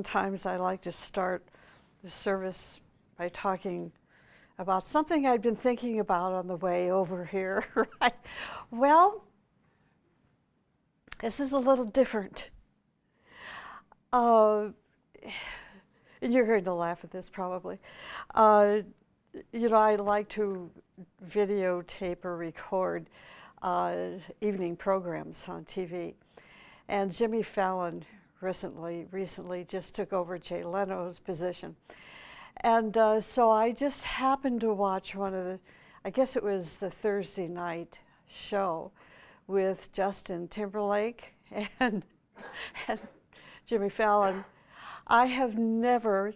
Sometimes I like to start the service by talking about something I'd been thinking about on the way over here. Right? Well, this is a little different. And you're going to laugh at this probably. You know, I like to videotape or record evening programs on TV. And Jimmy Fallon recently just took over Jay Leno's position. And so I just happened to watch one of the, I guess it was the Thursday night show with Justin Timberlake and Jimmy Fallon. I have never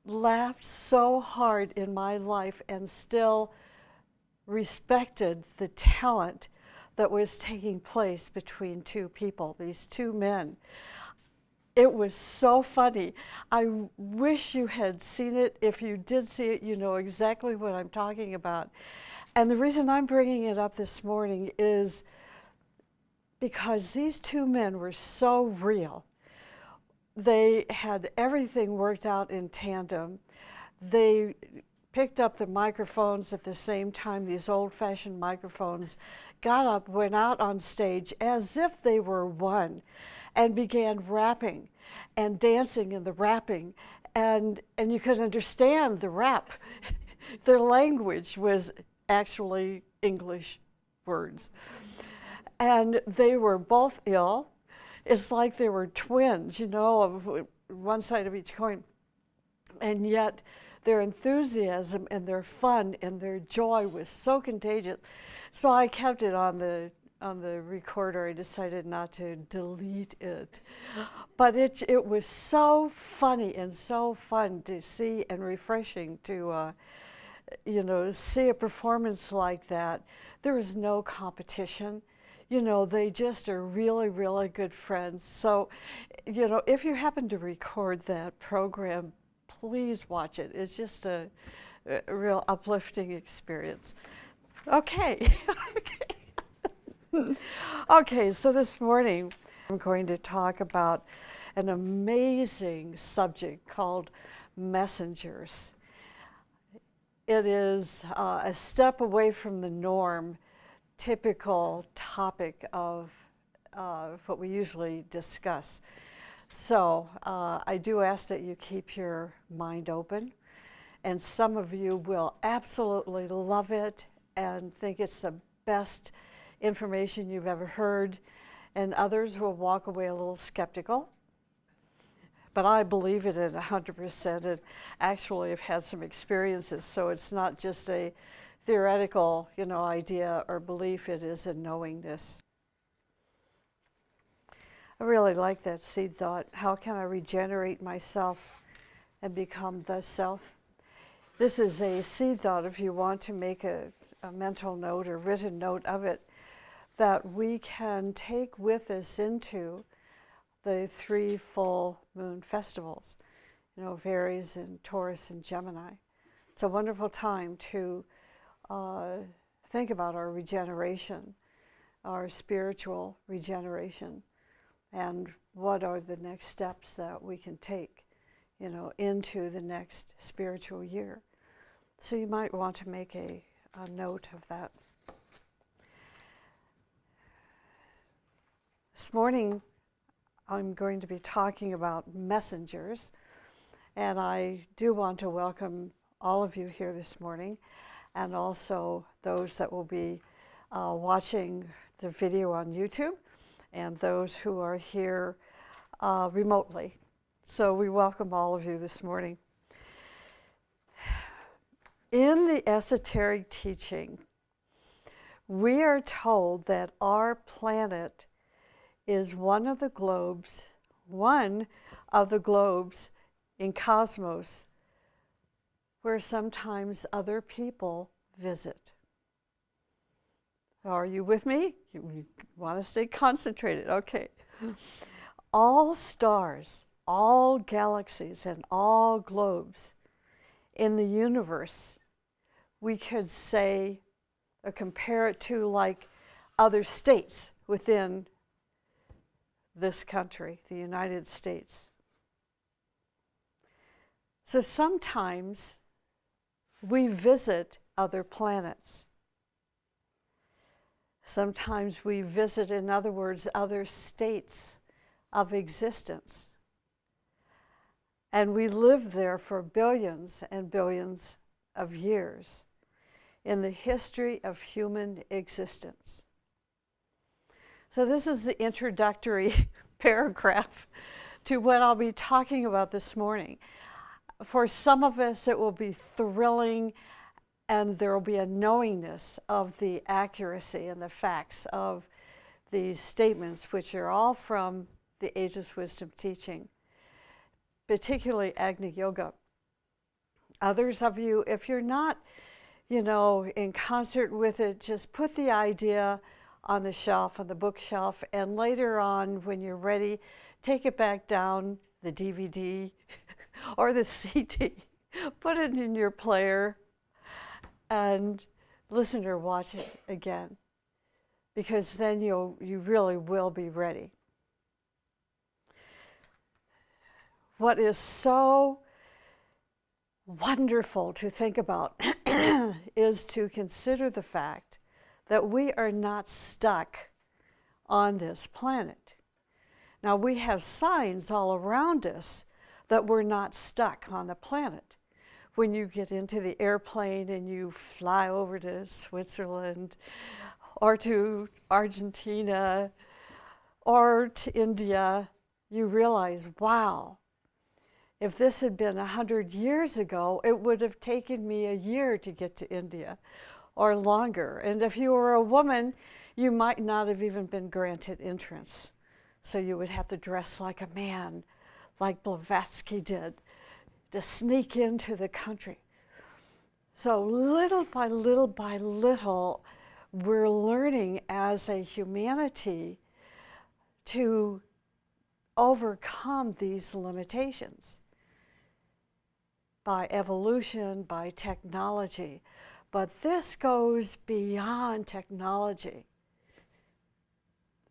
laughed so hard in my life and still respected the talent that was taking place between two people, these two men. It was so funny. I wish you had seen it. If you did see it, you know exactly what I'm talking about. And the reason I'm bringing it up this morning is because these two men were so real. They had everything worked out in tandem. They picked up the microphones at the same time, these old-fashioned microphones, got up, went out on stage as if they were one, and began rapping and dancing in the rapping, and you could understand the rap. Their language was actually English words. And they were both ill. It's like they were twins, you know, of one side of each coin. And yet their enthusiasm and their fun and their joy was so contagious. So I kept it on the recorder. I decided not to delete it. But it was so funny and so fun to see and refreshing to, you know, see a performance like that. There was no competition. You know, they just are really, really good friends. So, you know, if you happen to record that program, please watch it. It's just a real uplifting experience. Okay. Okay, so this morning I'm going to talk about an amazing subject called messengers. It is a step away from the norm, typical topic of what we usually discuss. So I do ask that you keep your mind open, and some of you will absolutely love it and think it's the best information you've ever heard, and others will walk away a little skeptical. But I believe it at 100% and actually have had some experiences, so it's not just a theoretical, you know, idea or belief, it is a knowingness. I really like that seed thought. How can I regenerate myself and become the self? This is a seed thought if you want to make a mental note or written note of it, that we can take with us into the 3 full moon festivals, you know, Aries and Taurus and Gemini. It's a wonderful time to think about our regeneration, our spiritual regeneration, and what are the next steps that we can take, you know, into the next spiritual year. So you might want to make a note of that. This morning I'm going to be talking about messengers, and I do want to welcome all of you here this morning, and also those that will be watching the video on YouTube, and those who are here remotely. So we welcome all of you this morning. In the esoteric teaching, we are told that our planet is one of the globes in cosmos where sometimes other people visit. Are you with me? You want to stay concentrated. Okay. All stars, all galaxies, and all globes in the universe, we could say or compare it to like other states within this country, the United States. So sometimes we visit other planets. Sometimes we visit, in other words, other states of existence. And we live there for billions and billions of years in the history of human existence. So this is the introductory paragraph to what I'll be talking about this morning. For some of us, it will be thrilling, and there will be a knowingness of the accuracy and the facts of these statements, which are all from the Ageless Wisdom teaching, particularly Agni Yoga. Others of you, if you're not, in concert with it, just put the idea on the shelf, on the bookshelf, and later on, when you're ready, take it back down, the DVD or the CD, put it in your player, and listen or watch it again, because then you really will be ready. What is so wonderful to think about is to consider the fact that we are not stuck on this planet. Now, we have signs all around us that we're not stuck on the planet. When you get into the airplane and you fly over to Switzerland or to Argentina or to India, you realize, wow, if this had been 100 years ago, it would have taken me a year to get to India or longer. And if you were a woman, you might not have even been granted entrance. So you would have to dress like a man, like Blavatsky did, to sneak into the country. So little by little by little, we're learning as a humanity to overcome these limitations by evolution, by technology. But this goes beyond technology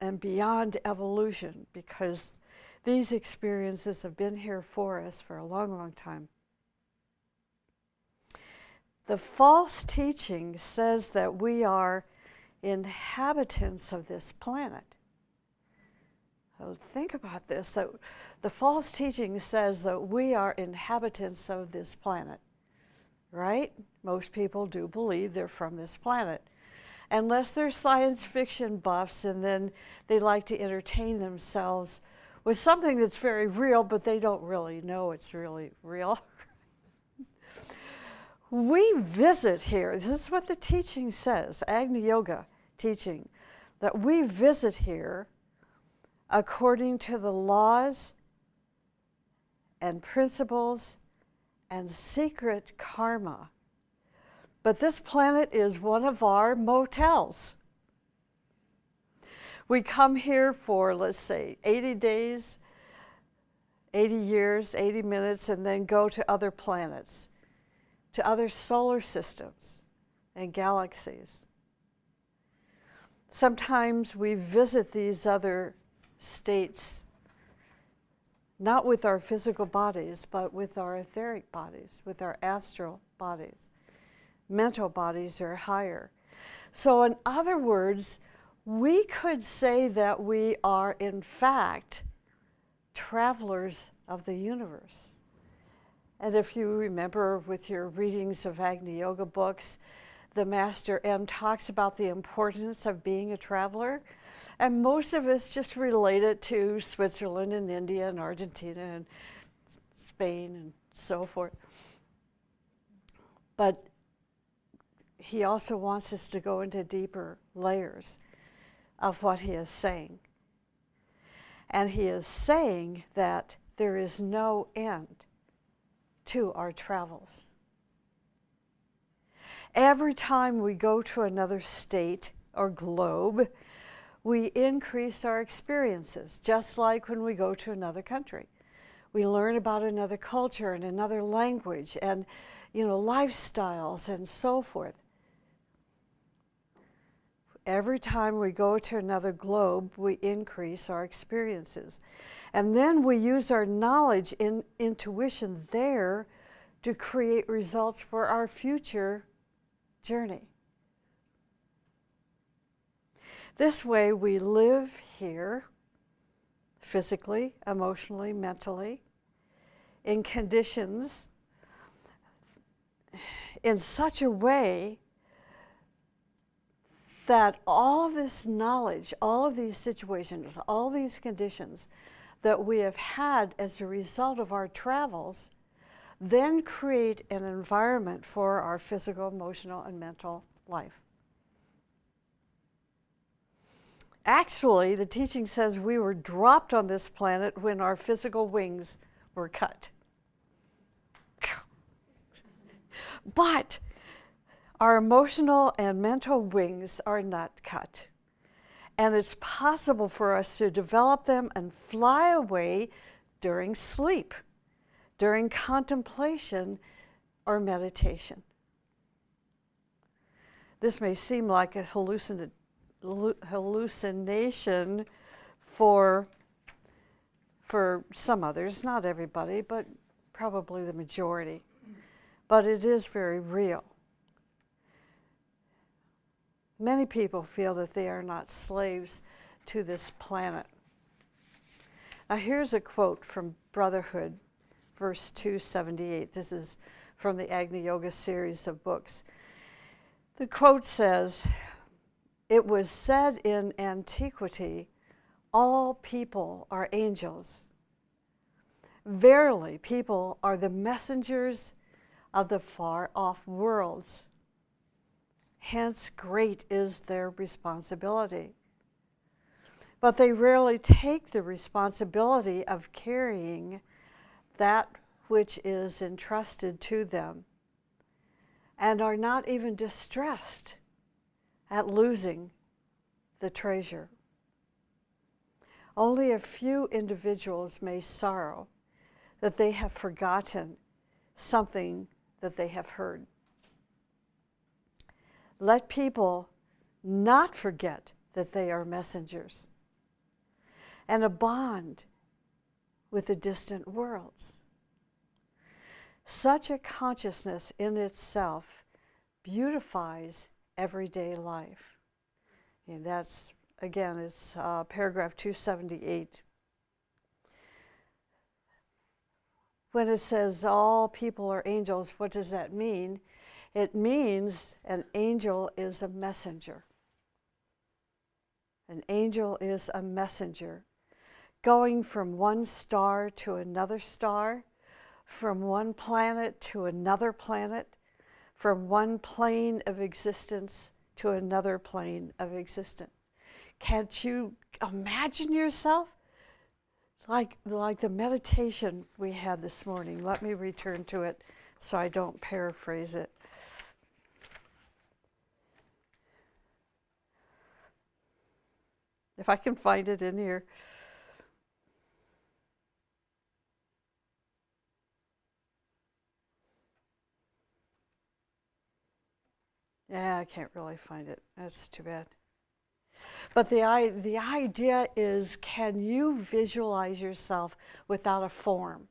and beyond evolution, because these experiences have been here for us for a long, long time. The false teaching says that we are inhabitants of this planet. So think about this, that the false teaching says that we are inhabitants of this planet, right? Most people do believe they're from this planet. Unless they're science fiction buffs, and then they like to entertain themselves with something that's very real, but they don't really know it's really real. We visit here. This is what the teaching says, Agni Yoga teaching, that we visit here according to the laws and principles and secret karma. But this planet is one of our motels. We come here for, let's say, 80 days, 80 years, 80 minutes, and then go to other planets, to other solar systems and galaxies. Sometimes we visit these other states, not with our physical bodies, but with our etheric bodies, with our astral bodies. Mental bodies are higher. So in other words, we could say that we are, in fact, travelers of the universe. And if you remember with your readings of Agni Yoga books, the Master M talks about the importance of being a traveler. And most of us just relate it to Switzerland and India and Argentina and Spain and so forth. But he also wants us to go into deeper layers of what he is saying. And he is saying that there is no end to our travels. Every time we go to another state or globe, we increase our experiences, just like when we go to another country. We learn about another culture and another language and, lifestyles and so forth. Every time we go to another globe, we increase our experiences. And then we use our knowledge and intuition there to create results for our future journey. This way we live here, physically, emotionally, mentally, in conditions in such a way that all of this knowledge, all of these situations, all these conditions that we have had as a result of our travels then create an environment for our physical, emotional, and mental life. Actually, the teaching says we were dropped on this planet when our physical wings were cut. But our emotional and mental wings are not cut. And it's possible for us to develop them and fly away during sleep, during contemplation or meditation. This may seem like a hallucination for some others, not everybody, but probably the majority. But it is very real. Many people feel that they are not slaves to this planet. Now here's a quote from Brotherhood, verse 278. This is from the Agni Yoga series of books. The quote says, "It was said in antiquity, all people are angels. Verily, people are the messengers of the far-off worlds. Hence, great is their responsibility. But they rarely take the responsibility of carrying that which is entrusted to them, and are not even distressed at losing the treasure. Only a few individuals may sorrow that they have forgotten something that they have heard. Let people not forget that they are messengers and a bond with the distant worlds. Such a consciousness in itself beautifies everyday life." And that's, again, it's paragraph 278. When it says all people are angels, what does that mean? It means an angel is a messenger. An angel is a messenger, going from one star to another star, from one planet to another planet, from one plane of existence to another plane of existence. Can't you imagine yourself? Like the meditation we had this morning. Let me return to it so I don't paraphrase it. If I can find it in here. Yeah, I can't really find it. That's too bad. But the idea is, can you visualize yourself without a form?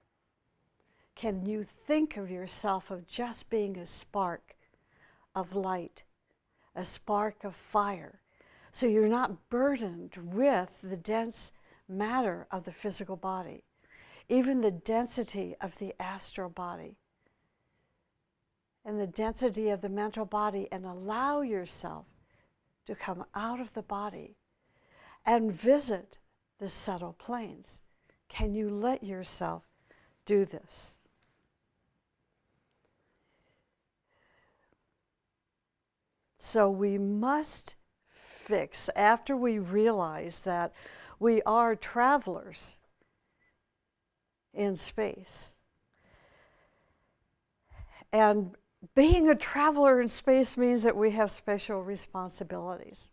Can you think of yourself of just being a spark of light, a spark of fire? So you're not burdened with the dense matter of the physical body, even the density of the astral body, and the density of the mental body, and allow yourself to come out of the body and visit the subtle planes. Can you let yourself do this? So we must fix, after we realize that we are travelers in space. And being a traveler in space means that we have special responsibilities.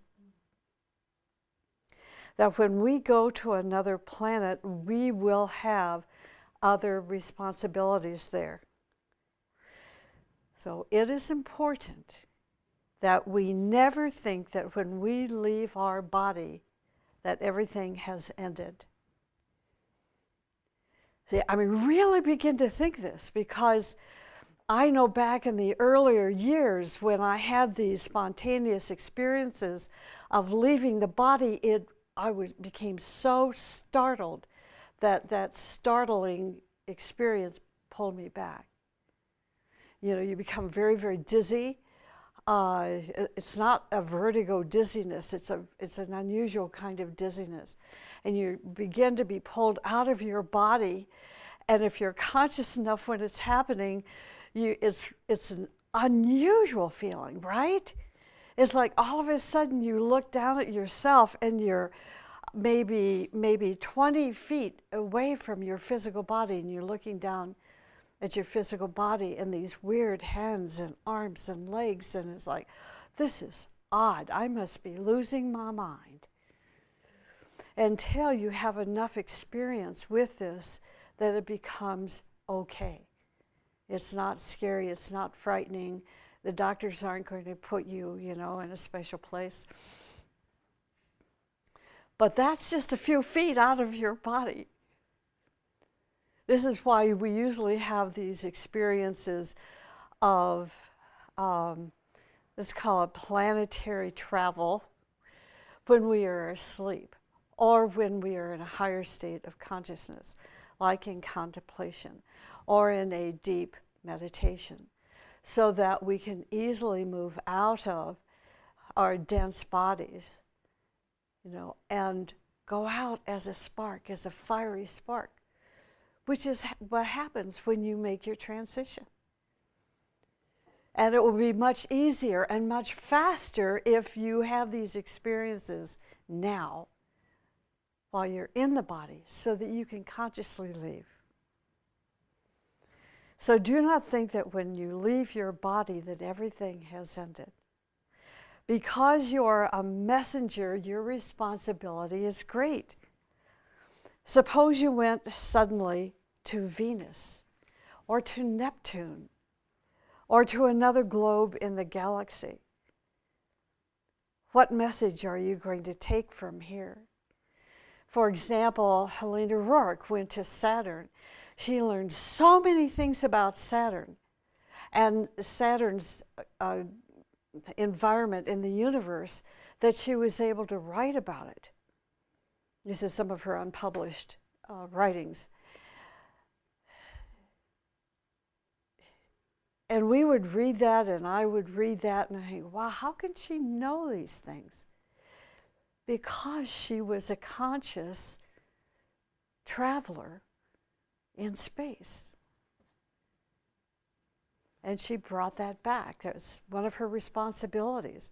That when we go to another planet, we will have other responsibilities there. So it is important that we never think that when we leave our body that everything has ended. See, I mean, really begin to think this, because I know back in the earlier years when I had these spontaneous experiences of leaving the body, became so startled that that startling experience pulled me back. You know, you become very, very dizzy. It's not a vertigo dizziness, it's an unusual kind of dizziness. And you begin to be pulled out of your body, and if you're conscious enough when it's happening, it's an unusual feeling, right? It's like all of a sudden you look down at yourself and you're maybe 20 feet away from your physical body, and you're looking down at your physical body and these weird hands and arms and legs, and it's like, this is odd. I must be losing my mind. Until you have enough experience with this that it becomes okay. It's not scary, it's not frightening. The doctors aren't going to put you, you know, in a special place. But that's just a few feet out of your body. This is why we usually have these experiences of, let's call it planetary travel, when we are asleep or when we are in a higher state of consciousness, like in contemplation or in a deep meditation, so that we can easily move out of our dense bodies, you know, and go out as a spark, as a fiery spark, which is what happens when you make your transition. And it will be much easier and much faster if you have these experiences now while you're in the body, so that you can consciously leave. So do not think that when you leave your body that everything has ended. Because you're a messenger, your responsibility is great. Suppose you went suddenly to Venus, or to Neptune, or to another globe in the galaxy. What message are you going to take from here? For example, Helena Rourke went to Saturn. She learned so many things about Saturn and Saturn's environment in the universe that she was able to write about it. This is some of her unpublished writings. And we would read that, and I would read that, and I think, wow, how can she know these things? Because she was a conscious traveler in space. And she brought that back. That was one of her responsibilities,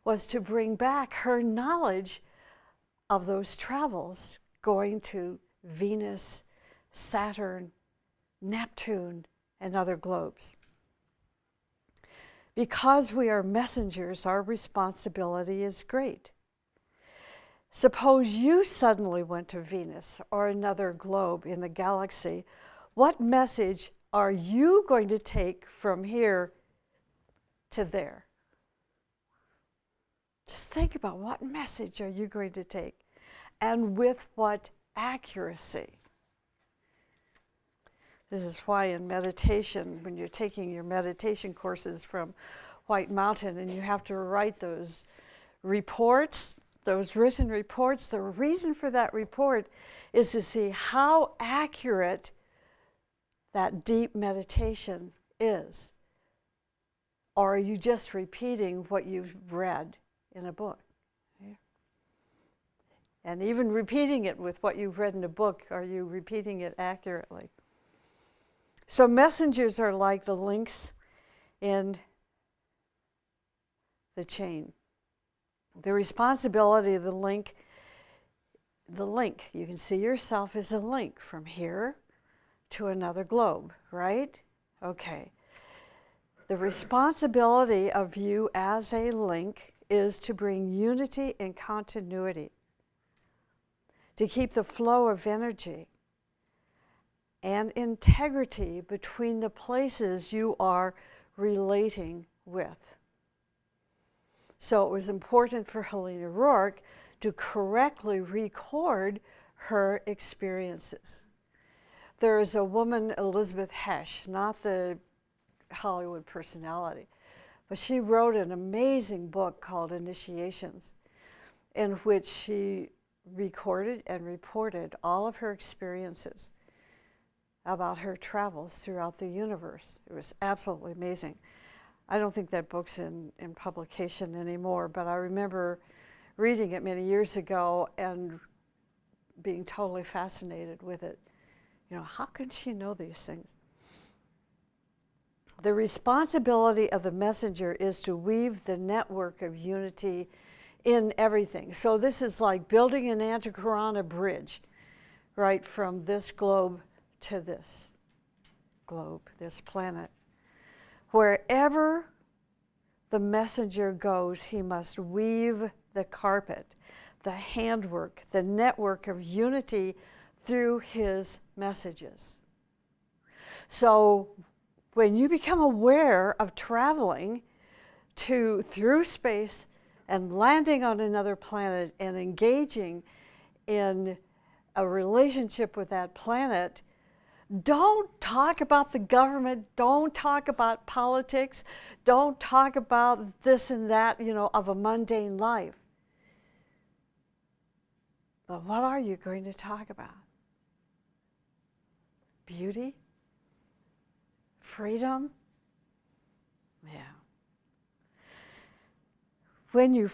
was to bring back her knowledge of those travels, going to Venus, Saturn, Neptune, and other globes. Because we are messengers, our responsibility is great. Suppose you suddenly went to Venus or another globe in the galaxy. What message are you going to take from here to there? Just think about, what message are you going to take, and with what accuracy? This is why in meditation, when you're taking your meditation courses from White Mountain and you have to write those reports, those written reports, the reason for that report is to see how accurate that deep meditation is. Or are you just repeating what you've read in a book? Okay? And even repeating it with what you've read in a book, are you repeating it accurately? So messengers are like the links in the chain. The responsibility of the link, you can see yourself as a link from here to another globe, right? Okay. The responsibility of you as a link is to bring unity and continuity, to keep the flow of energy and integrity between the places you are relating with. So it was important for Helena Rourke to correctly record her experiences. There is a woman, Elizabeth Hesh, not the Hollywood personality. But she wrote an amazing book called Initiations, in which she recorded and reported all of her experiences about her travels throughout the universe. It was absolutely amazing. I don't think that book's in publication anymore, but I remember reading it many years ago and being totally fascinated with it. You know, how can she know these things? The responsibility of the messenger is to weave the network of unity in everything. So this is like building an Anticorona bridge, right, from this globe to this globe, this planet. Wherever the messenger goes, he must weave the carpet, the handwork, the network of unity through his messages. So when you become aware of traveling through space and landing on another planet and engaging in a relationship with that planet, don't talk about the government, don't talk about politics, don't talk about this and that, you know, of a mundane life. But what are you going to talk about? Beauty? Freedom? Yeah. When you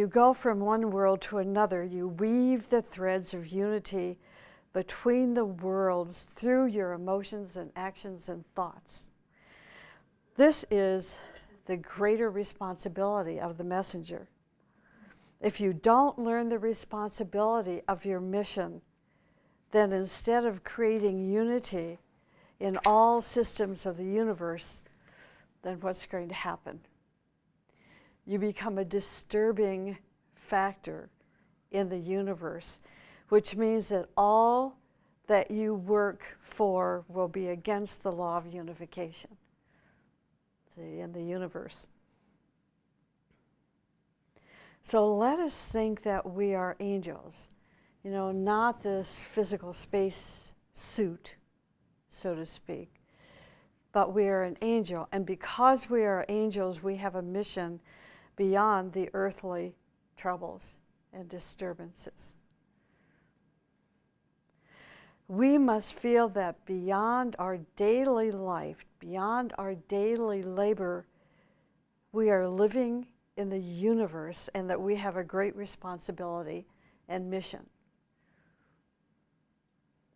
go from one world to another, you weave the threads of unity between the worlds through your emotions and actions and thoughts. This is the greater responsibility of the messenger. If you don't learn the responsibility of your mission, then instead of creating unity in all systems of the universe, then what's going to happen? You become a disturbing factor in the universe, which means that all that you work for will be against the law of unification, see, in the universe. So let us think that we are angels, you know, not this physical space suit, so to speak, but we are an angel. And because we are angels, we have a mission beyond the earthly troubles and disturbances. We must feel that beyond our daily life, beyond our daily labor, we are living in the universe and that we have a great responsibility and mission.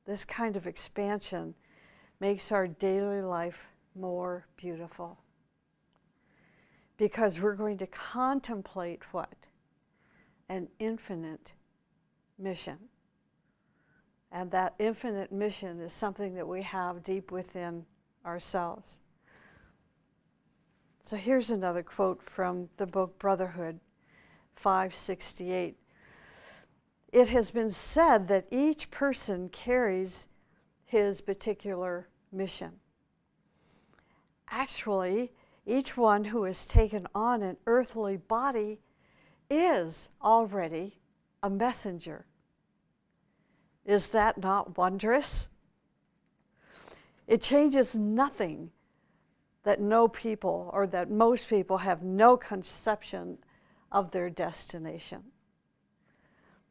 This kind of expansion makes our daily life more beautiful, because we're going to contemplate what? An infinite mission. And that infinite mission is something that we have deep within ourselves. So here's another quote from the book Brotherhood, 568. It has been said that each person carries his particular mission. Actually, each one who has taken on an earthly body is already a messenger. Is that not wondrous? It changes nothing that no people, or that most people, have no conception of their destination.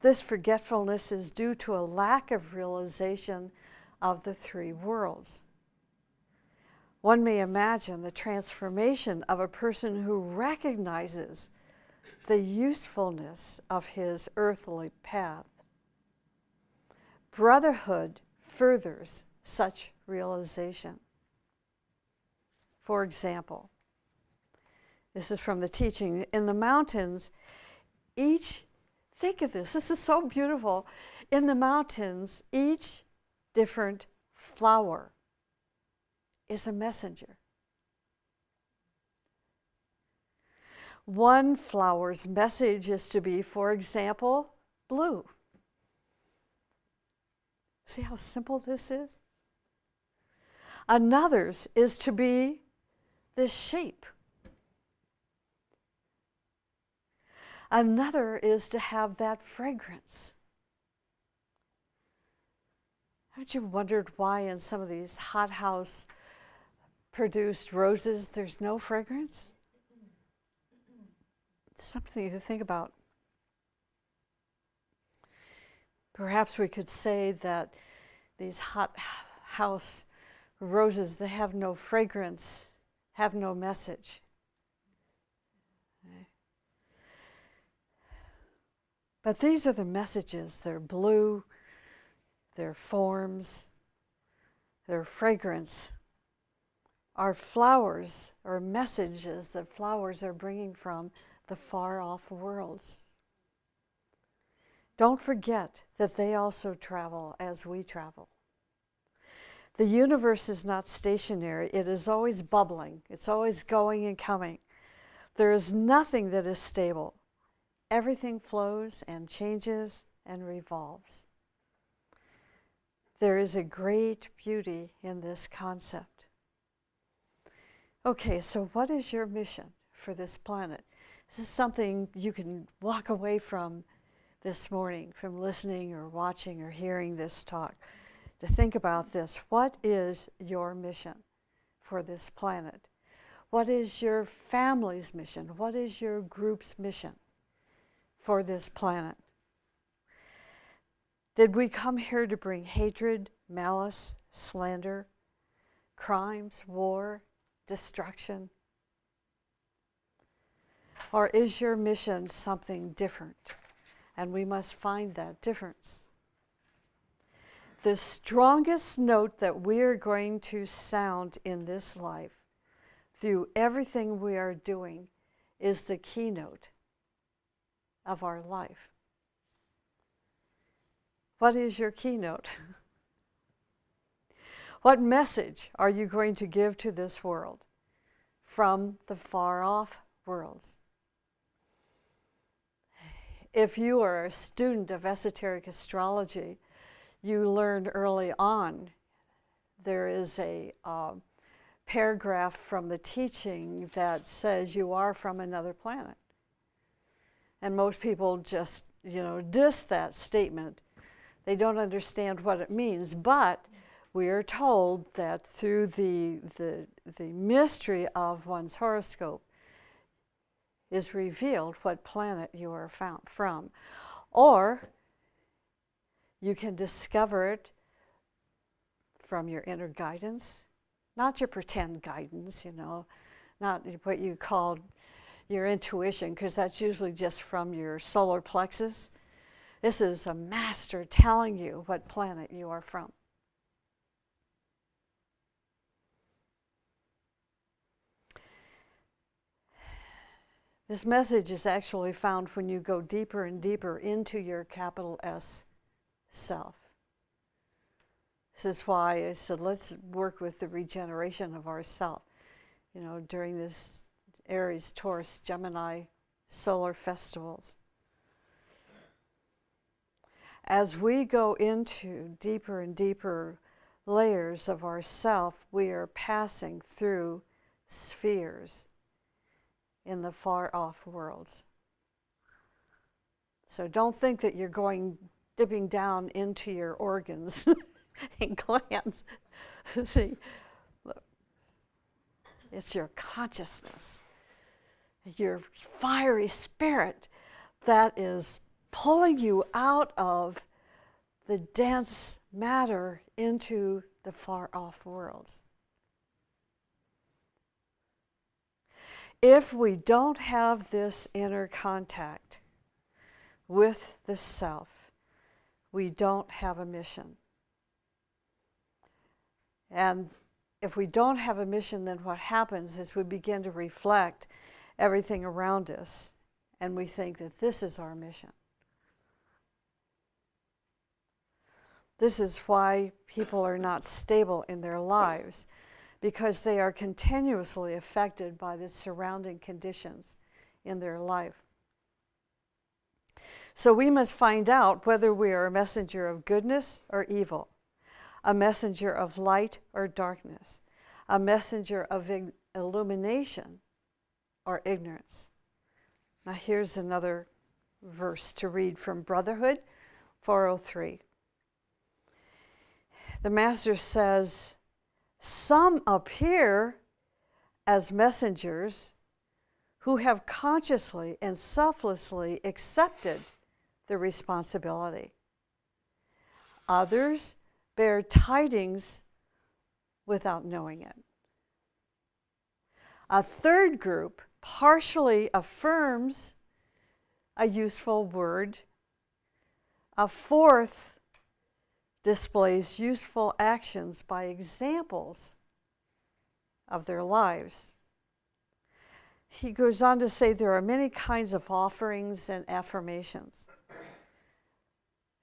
This forgetfulness is due to a lack of realization of the three worlds. One may imagine the transformation of a person who recognizes the usefulness of his earthly path. Brotherhood furthers such realization. For example, this is from the teaching, in the mountains, think of this is so beautiful. In the mountains, each different flower is a messenger. One flower's message is to be, for example, blue. See how simple this is? Another's is to be this shape. Another is to have that fragrance. Haven't you wondered why in some of these hothouse produced roses, there's no fragrance? It's something to think about. Perhaps we could say that these hothouse roses, they have no fragrance, have no message. Okay. But these are the messages. They're blue, their forms, their fragrance. Our flowers are messages that flowers are bringing from the far-off worlds. Don't forget that they also travel as we travel. The universe is not stationary. It is always bubbling. It's always going and coming. There is nothing that is stable. Everything flows and changes and revolves. There is a great beauty in this concept. Okay, so what is your mission for this planet? This is something you can walk away from this morning, from listening or watching or hearing this talk, to think about this. What is your mission for this planet? What is your family's mission? What is your group's mission for this planet? Did we come here to bring hatred, malice, slander, crimes, war, destruction? Or is your mission something different? And we must find that difference. The strongest note that we are going to sound in this life, through everything we are doing, is the keynote of our life. What is your keynote? What message are you going to give to this world from the far-off worlds? If you are a student of esoteric astrology, you learned early on there is a paragraph from the teaching that says you are from another planet. And most people just, diss that statement. They don't understand what it means, but we are told that through the mystery of one's horoscope is revealed what planet you are found from. Or you can discover it from your inner guidance, not your pretend guidance, not what you call your intuition, because that's usually just from your solar plexus. This is a master telling you what planet you are from. This message is actually found when you go deeper and deeper into your capital S self. This is why I said let's work with the regeneration of our self. During this Aries, Taurus, Gemini solar festivals. As we go into deeper and deeper layers of our self, we are passing through spheres in the far-off worlds. So don't think that you're dipping down into your organs and glands. See, look, it's your consciousness, your fiery spirit that is pulling you out of the dense matter into the far-off worlds. If we don't have this inner contact with the self, we don't have a mission. And if we don't have a mission, then what happens is we begin to reflect everything around us, and we think that this is our mission. This is why people are not stable in their lives, because they are continuously affected by the surrounding conditions in their life. So we must find out whether we are a messenger of goodness or evil, a messenger of light or darkness, a messenger of illumination or ignorance. Now here's another verse to read from Brotherhood 403. The Master says, some appear as messengers who have consciously and selflessly accepted the responsibility. Others bear tidings without knowing it. A third group partially affirms a useful word. A fourth displays useful actions by examples of their lives. He goes on to say there are many kinds of offerings and affirmations.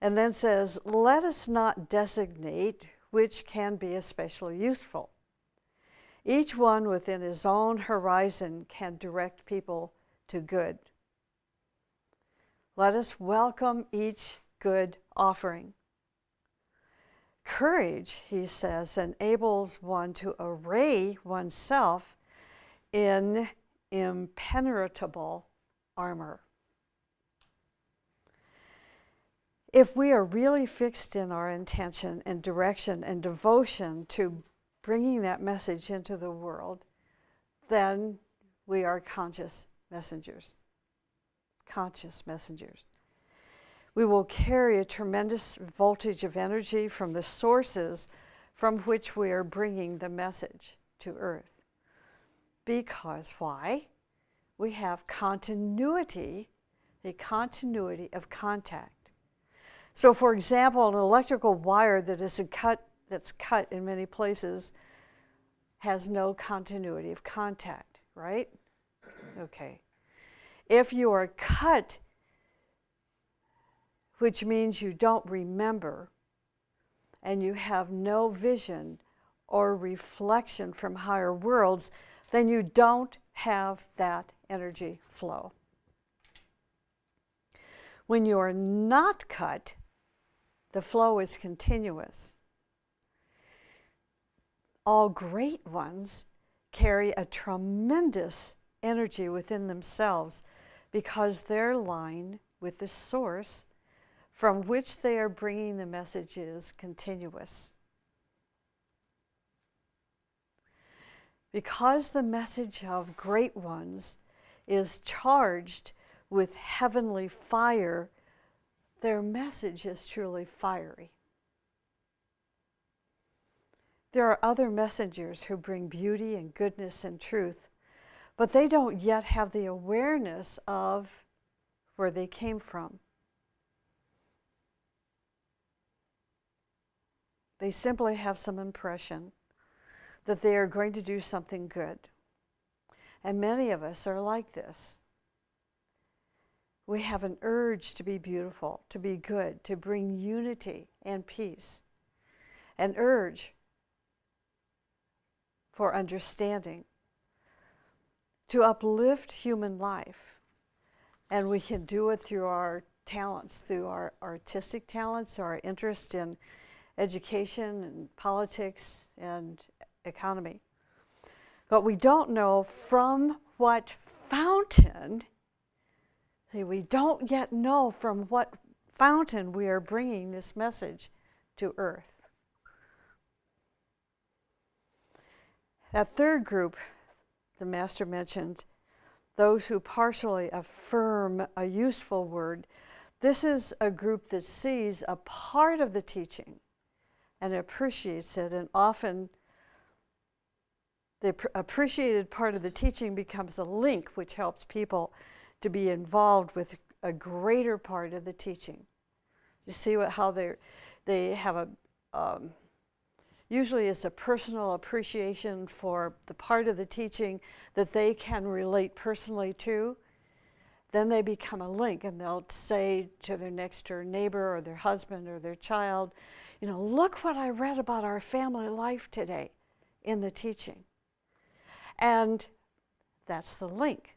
And then says, let us not designate which can be especially useful. Each one within his own horizon can direct people to good. Let us welcome each good offering. Courage, he says, enables one to array oneself in impenetrable armor. If we are really fixed in our intention and direction and devotion to bringing that message into the world, then we are conscious messengers. Conscious messengers. We will carry a tremendous voltage of energy from the sources from which we are bringing the message to Earth. Because why? We have continuity, a continuity of contact. So for example, an electrical wire that's cut in many places has no continuity of contact, right? Okay. If you are cut, which means you don't remember, and you have no vision or reflection from higher worlds, then you don't have that energy flow. When you are not cut, the flow is continuous. All great ones carry a tremendous energy within themselves because their line with the source from which they are bringing the message is continuous. Because the message of great ones is charged with heavenly fire, their message is truly fiery. There are other messengers who bring beauty and goodness and truth, but they don't yet have the awareness of where they came from. They simply have some impression that they are going to do something good. And many of us are like this. We have an urge to be beautiful, to be good, to bring unity and peace. An urge for understanding, to uplift human life. And we can do it through our talents, through our artistic talents, our interest in education and politics and economy. But we don't know from what fountain, we don't yet know from what fountain we are bringing this message to Earth. That third group the Master mentioned, those who partially affirm a useful word, this is a group that sees a part of the teaching and appreciates it, and often the appreciated part of the teaching becomes a link which helps people to be involved with a greater part of the teaching. You see how they have usually it's a personal appreciation for the part of the teaching that they can relate personally to. Then they become a link, and they'll say to their next door neighbor or their husband or their child, you know, look what I read about our family life today in the teaching. And that's the link.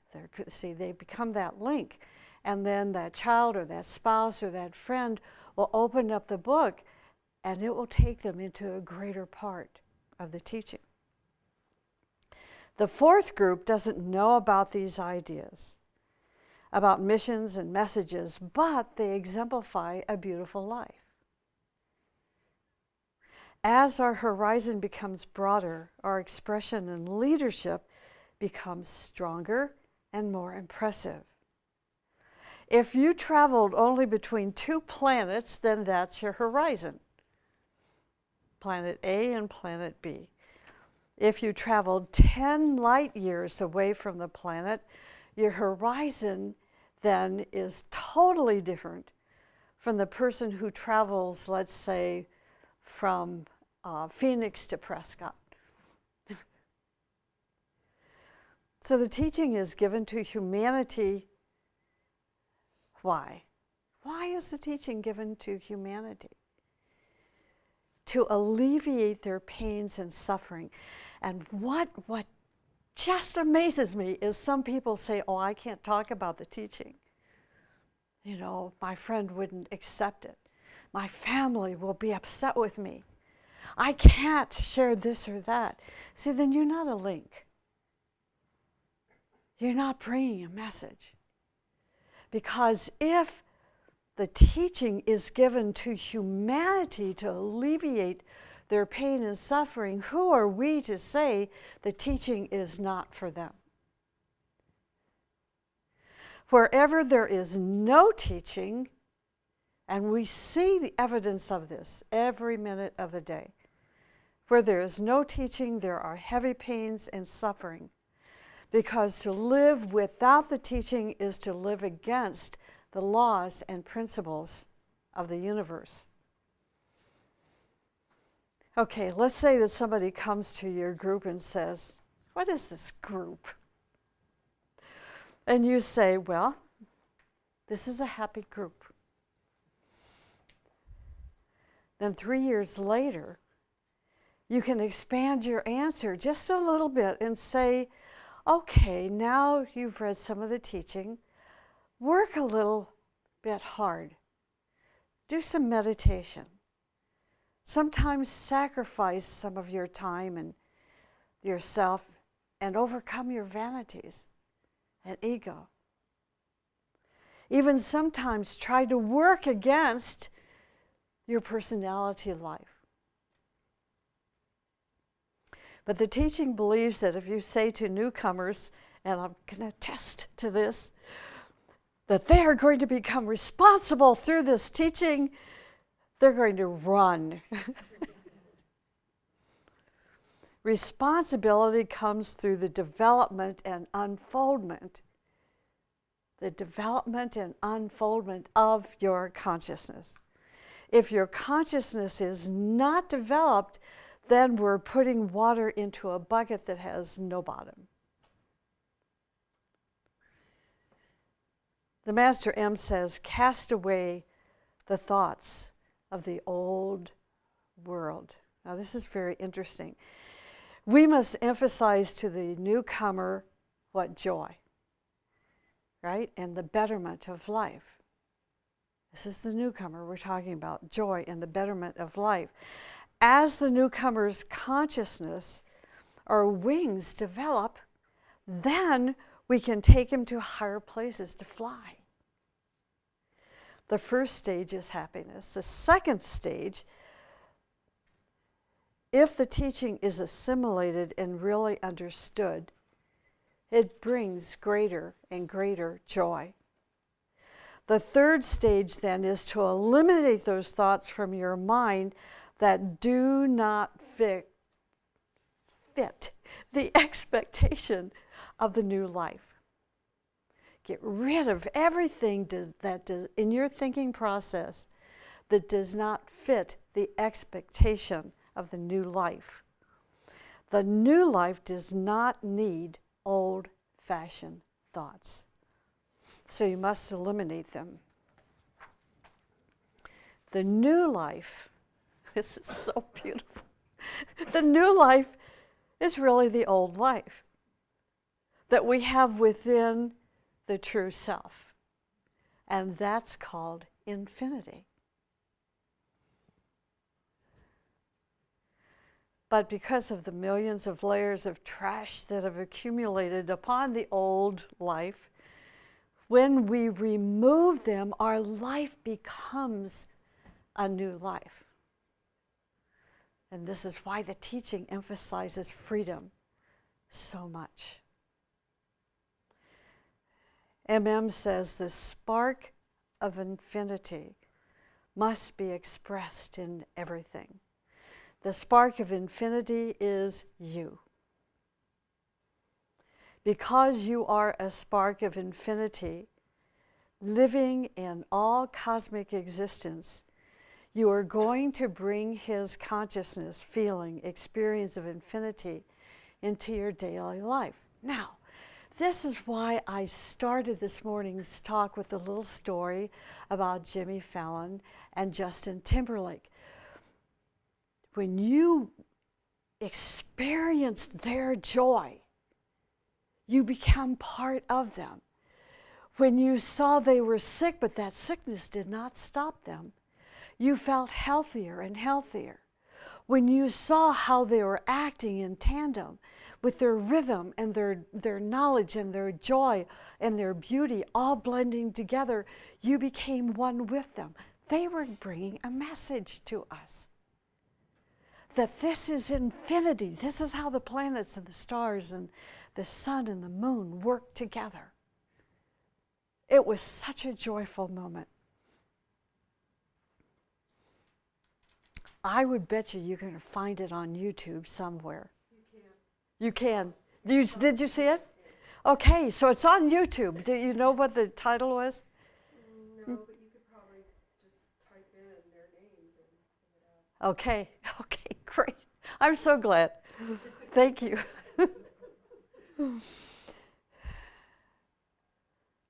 See, they become that link. And then that child or that spouse or that friend will open up the book, and it will take them into a greater part of the teaching. The fourth group doesn't know about these ideas, about missions and messages, but they exemplify a beautiful life. As our horizon becomes broader, our expression and leadership becomes stronger and more impressive. If you traveled only between 2 planets, then that's your horizon. Planet A and Planet B. If you traveled 10 light years away from the planet, your horizon then is totally different from the person who travels, let's say, from Phoenix to Prescott. So the teaching is given to humanity. Why? Why is the teaching given to humanity? To alleviate their pains and suffering. And what just amazes me is some people say, oh, I can't talk about the teaching. You know, my friend wouldn't accept it. My family will be upset with me. I can't share this or that. See, then you're not a link. You're not bringing a message. Because if the teaching is given to humanity to alleviate their pain and suffering, who are we to say the teaching is not for them? Wherever there is no teaching, and we see the evidence of this every minute of the day, where there is no teaching, there are heavy pains and suffering. Because to live without the teaching is to live against the laws and principles of the universe. Okay, let's say that somebody comes to your group and says, what is this group? And you say, well, this is a happy group. Then 3 years later, you can expand your answer just a little bit and say, okay, now you've read some of the teaching, work a little bit hard. Do some meditation. Sometimes sacrifice some of your time and yourself and overcome your vanities and ego. Even sometimes try to work against your personality life. But the teaching believes that if you say to newcomers, and I'm going to attest to this, that they are going to become responsible through this teaching, they're going to run. Responsibility comes through the development and unfoldment. The development and unfoldment of your consciousness. If your consciousness is not developed, then we're putting water into a bucket that has no bottom. The Master M says, cast away the thoughts of the old world. Now this is very interesting. We must emphasize to the newcomer what? Joy, right? And the betterment of life. This is the newcomer we're talking about, joy and the betterment of life. As the newcomer's consciousness or wings develop, then we can take him to higher places to fly. The first stage is happiness. The second stage, if the teaching is assimilated and really understood, it brings greater and greater joy. The third stage then is to eliminate those thoughts from your mind that do not fit the expectation of the new life. Get rid of everything in your thinking process that does not fit the expectation of the new life. The new life does not need old-fashioned thoughts. So you must eliminate them. The new life, this is so beautiful. The new life is really the old life that we have within the true self. And that's called infinity. But because of the millions of layers of trash that have accumulated upon the old life, when we remove them, our life becomes a new life. And this is why the teaching emphasizes freedom so much. MM says the spark of infinity must be expressed in everything. The spark of infinity is you. Because you are a spark of infinity, living in all cosmic existence, you are going to bring his consciousness, feeling, experience of infinity into your daily life. Now, this is why I started this morning's talk with a little story about Jimmy Fallon and Justin Timberlake. When you experience their joy, you become part of them. When you saw they were sick, but that sickness did not stop them, you felt healthier and healthier. When you saw how they were acting in tandem with their rhythm and their knowledge and their joy and their beauty all blending together, you became one with them. They were bringing a message to us that this is infinity. This is how the planets and the stars and the sun and the moon work together. It was such a joyful moment. I would bet you're going to find it on YouTube somewhere. You can. Did you see it? Okay, so it's on YouTube. Do you know what the title was? No, but you could probably just type in their names and pull it up. Okay, great. I'm so glad. Thank you.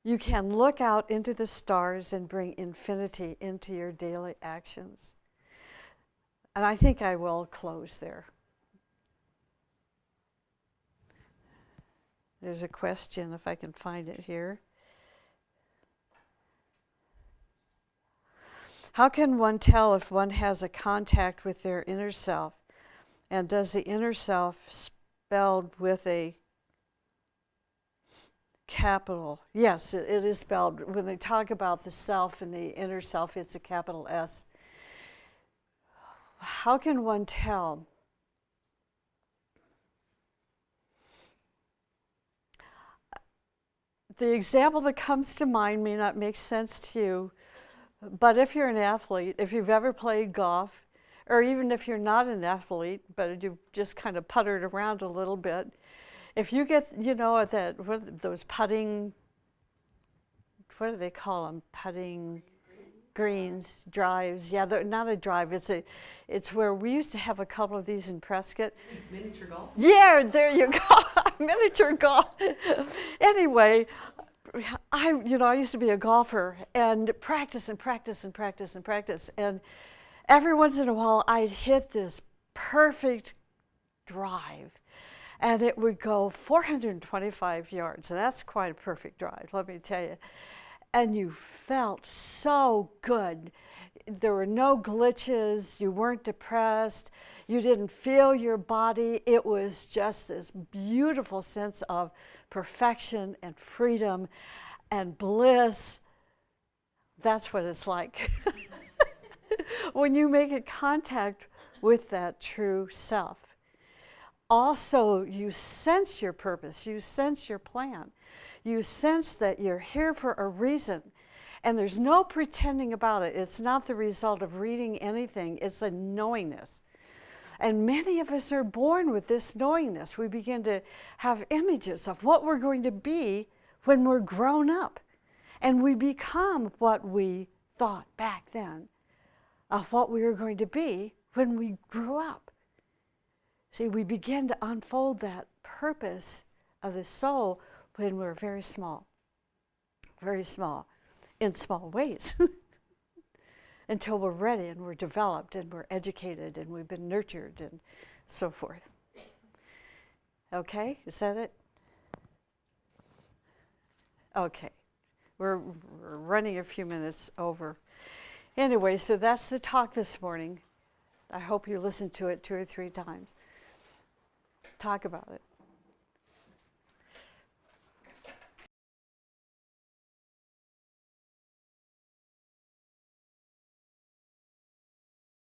You can look out into the stars and bring infinity into your daily actions. And I think I will close there. There's a question, if I can find it here. How can one tell if one has a contact with their inner self? And does the inner self spelled with a capital? Yes, it is spelled. When they talk about the self and the inner self, it's a capital S. How can one tell? The example that comes to mind may not make sense to you, but if you're an athlete, if you've ever played golf, or even if you're not an athlete, but you've just kind of puttered around a little bit, if you get, those putting, what do they call them? Putting greens, drives. Yeah, they're not a drive. It's where we used to have a couple of these in Prescott. Miniature golf? Yeah, there you go. Miniature golf. Anyway, I used to be a golfer and practice. And every once in a while, I'd hit this perfect drive. And it would go 425 yards. And that's quite a perfect drive, let me tell you. And you felt so good. There were no glitches. You weren't depressed. You didn't feel your body. It was just this beautiful sense of perfection and freedom and bliss. That's what it's like when you make a contact with that true self. Also, you sense your purpose. You sense your plan. You sense that you're here for a reason, and there's no pretending about it. It's not the result of reading anything. It's a knowingness. And many of us are born with this knowingness. We begin to have images of what we're going to be when we're grown up. And we become what we thought back then of what we were going to be when we grew up. See, we begin to unfold that purpose of the soul when we're very small, in small ways, until we're ready and we're developed and we're educated and we've been nurtured and so forth. Okay, is that it? Okay, we're running a few minutes over. Anyway, so that's the talk this morning. I hope you listened to it 2 or 3 times. Talk about it.